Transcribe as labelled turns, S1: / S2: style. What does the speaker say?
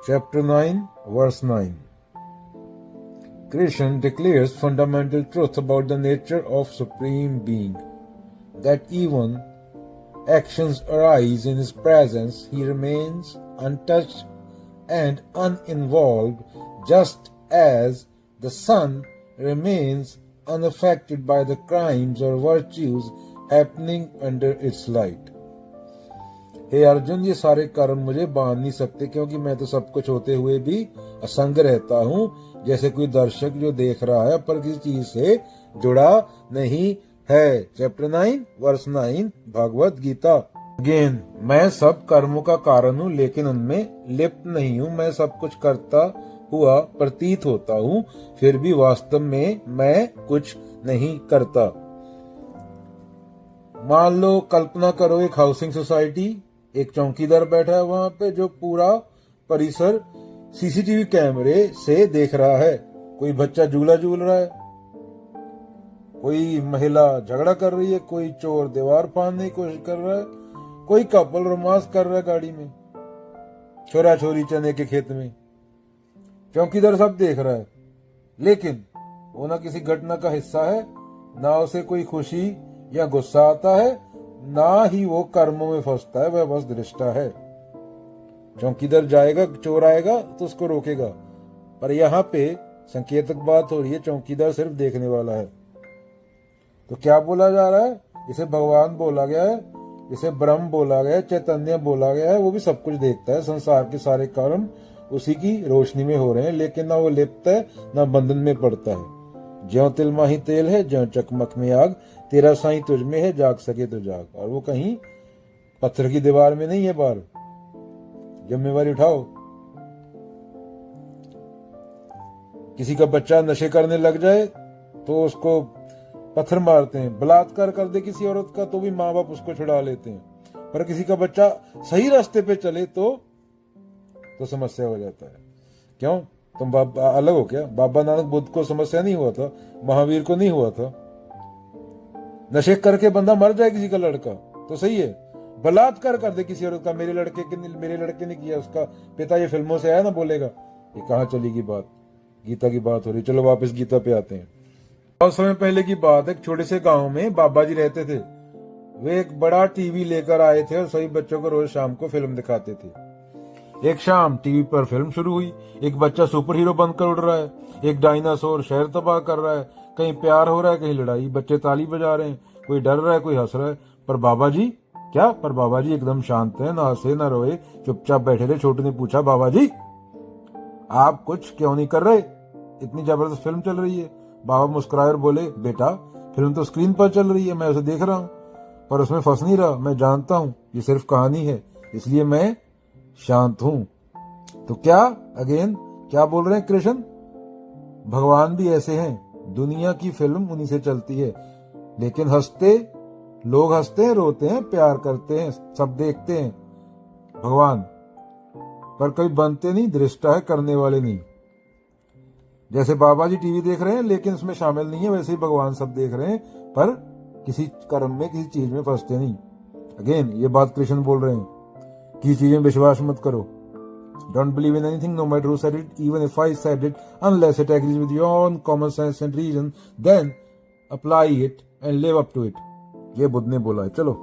S1: Chapter 9, verse 9. Krishna declares fundamental truth about the nature of Supreme Being, that even actions arise in His presence, He remains untouched and uninvolved, just as the sun remains unaffected by the crimes or virtues happening under its light. हे अर्जुन, ये सारे कर्म मुझे बांध नहीं सकते, क्योंकि मैं तो सब कुछ होते हुए भी असंग रहता हूँ, जैसे कोई दर्शक जो देख रहा है पर किसी चीज से जुड़ा नहीं है। Chapter 9 verse 9 Bhagavad Gita. Again, मैं सब कर्मों का कारण हूँ लेकिन उनमें लिप्त नहीं हूँ। मैं सब कुछ करता हुआ प्रतीत होता हूँ, फिर भी वास्तव में मैं कुछ नहीं करता। मान लो, कल्पना करो, एक हाउसिंग सोसाइटी, एक चौकीदार बैठा है वहां पे जो पूरा परिसर सीसीटीवी कैमरे से देख रहा है। कोई बच्चा झूला झूल रहा है, कोई महिला झगड़ा कर रही है, कोई चोर दीवार फाड़ने की कोशिश कर रहा है, कोई कपल रोमांस कर रहा है गाड़ी में, छोरा छोरी चने के खेत में। चौकीदार सब देख रहा है, लेकिन वो ना किसी घटना का हिस्सा है, ना उसे कोई खुशी या गुस्सा आता है, ना ही वो कर्मों में फंसता है, वह बस दृष्टा है। चौकीदार जाएगा, चोर आएगा तो उसको रोकेगा, पर यहाँ पे संकेतक बात हो रही है, चौकीदार सिर्फ देखने वाला है। तो क्या बोला जा रहा है? जिसे भगवान बोला गया है, जिसे ब्रह्म बोला गया है, चैतन्य बोला गया है, वो भी सब कुछ देखता है। संसार के सारे कर्म उसी की रोशनी में हो रहे हैं, लेकिन ना वो लिप्त है ना बंधन में पड़ता है। ज्यों तिल माही तेल है, ज्यों चकमक में आग, तेरा साईं तुझ में है, जाग सके तो जाग। और वो कहीं पत्थर की दीवार में नहीं है बाहर। जिम्मेवारी उठाओ। किसी का बच्चा नशे करने लग जाए तो उसको पत्थर मारते हैं, बलात्कार कर दे किसी औरत का तो भी माँ बाप उसको छुड़ा लेते हैं, पर किसी का बच्चा सही रास्ते पे चले तो समस्या हो जाता है। क्यों? तुम बाबा अलग हो क्या? बाबा नानक बुद्ध को समस्या नहीं हुआ था, महावीर को नहीं हुआ था। नशे करके बंदा मर जाए किसी का लड़का तो सही है, बलात्कार कर दे किसी औरत का, मेरे लड़के ने किया, उसका पिता ये फिल्मों से आया ना बोलेगा, ये कहाँ चलेगी बात? गीता की बात हो रही। चलो वापस गीता पे आते हैं। बहुत समय पहले की बात है, एक छोटे से गांव में बाबा जी रहते थे। वे एक बड़ा टीवी लेकर आए थे और सभी बच्चों को रोज शाम को फिल्म दिखाते थे। एक शाम टीवी पर फिल्म शुरू हुई। एक बच्चा सुपर हीरो बनकर उड़ रहा है, एक डायनासोर शहर तबाह कर रहा है, कहीं प्यार हो रहा है, कहीं लड़ाई, बच्चे ताली बजा रहे हैं, कोई डर रहा है, कोई हंस रहा है। पर बाबा जी एकदम शांत है, ना हंसे ना रोए, चुपचाप बैठे थे। छोटू ने पूछा, बाबा जी आप कुछ क्यों नहीं कर रहे? इतनी जबरदस्त फिल्म चल रही है। बाबा मुस्कुराए और बोले, बेटा फिल्म तो स्क्रीन पर चल रही है, मैं उसे देख रहा हूँ, पर उसमें फंस नहीं रहा। मैं जानता हूँ ये सिर्फ कहानी है, इसलिए मैं शांत हूं। तो क्या बोल रहे हैं कृष्ण? भगवान भी ऐसे हैं, दुनिया की फिल्म उन्हीं से चलती है, लेकिन लोग हंसते हैं, रोते हैं, प्यार करते हैं, सब देखते हैं भगवान, पर कभी बनते नहीं, दृष्टा है, करने वाले नहीं। जैसे बाबा जी टीवी देख रहे हैं लेकिन उसमें शामिल नहीं है, वैसे ही भगवान सब देख रहे हैं, पर किसी कर्म में, किसी चीज में फंसते नहीं। अगेन ये बात कृष्ण बोल रहे हैं कि चीजें विश्वास मत करो। Don't believe in anything, no matter who said it, even if I said it, unless it agrees with your own common sense and reason, then apply it and live up to it. ये बुद्ध ने बोला है। चलो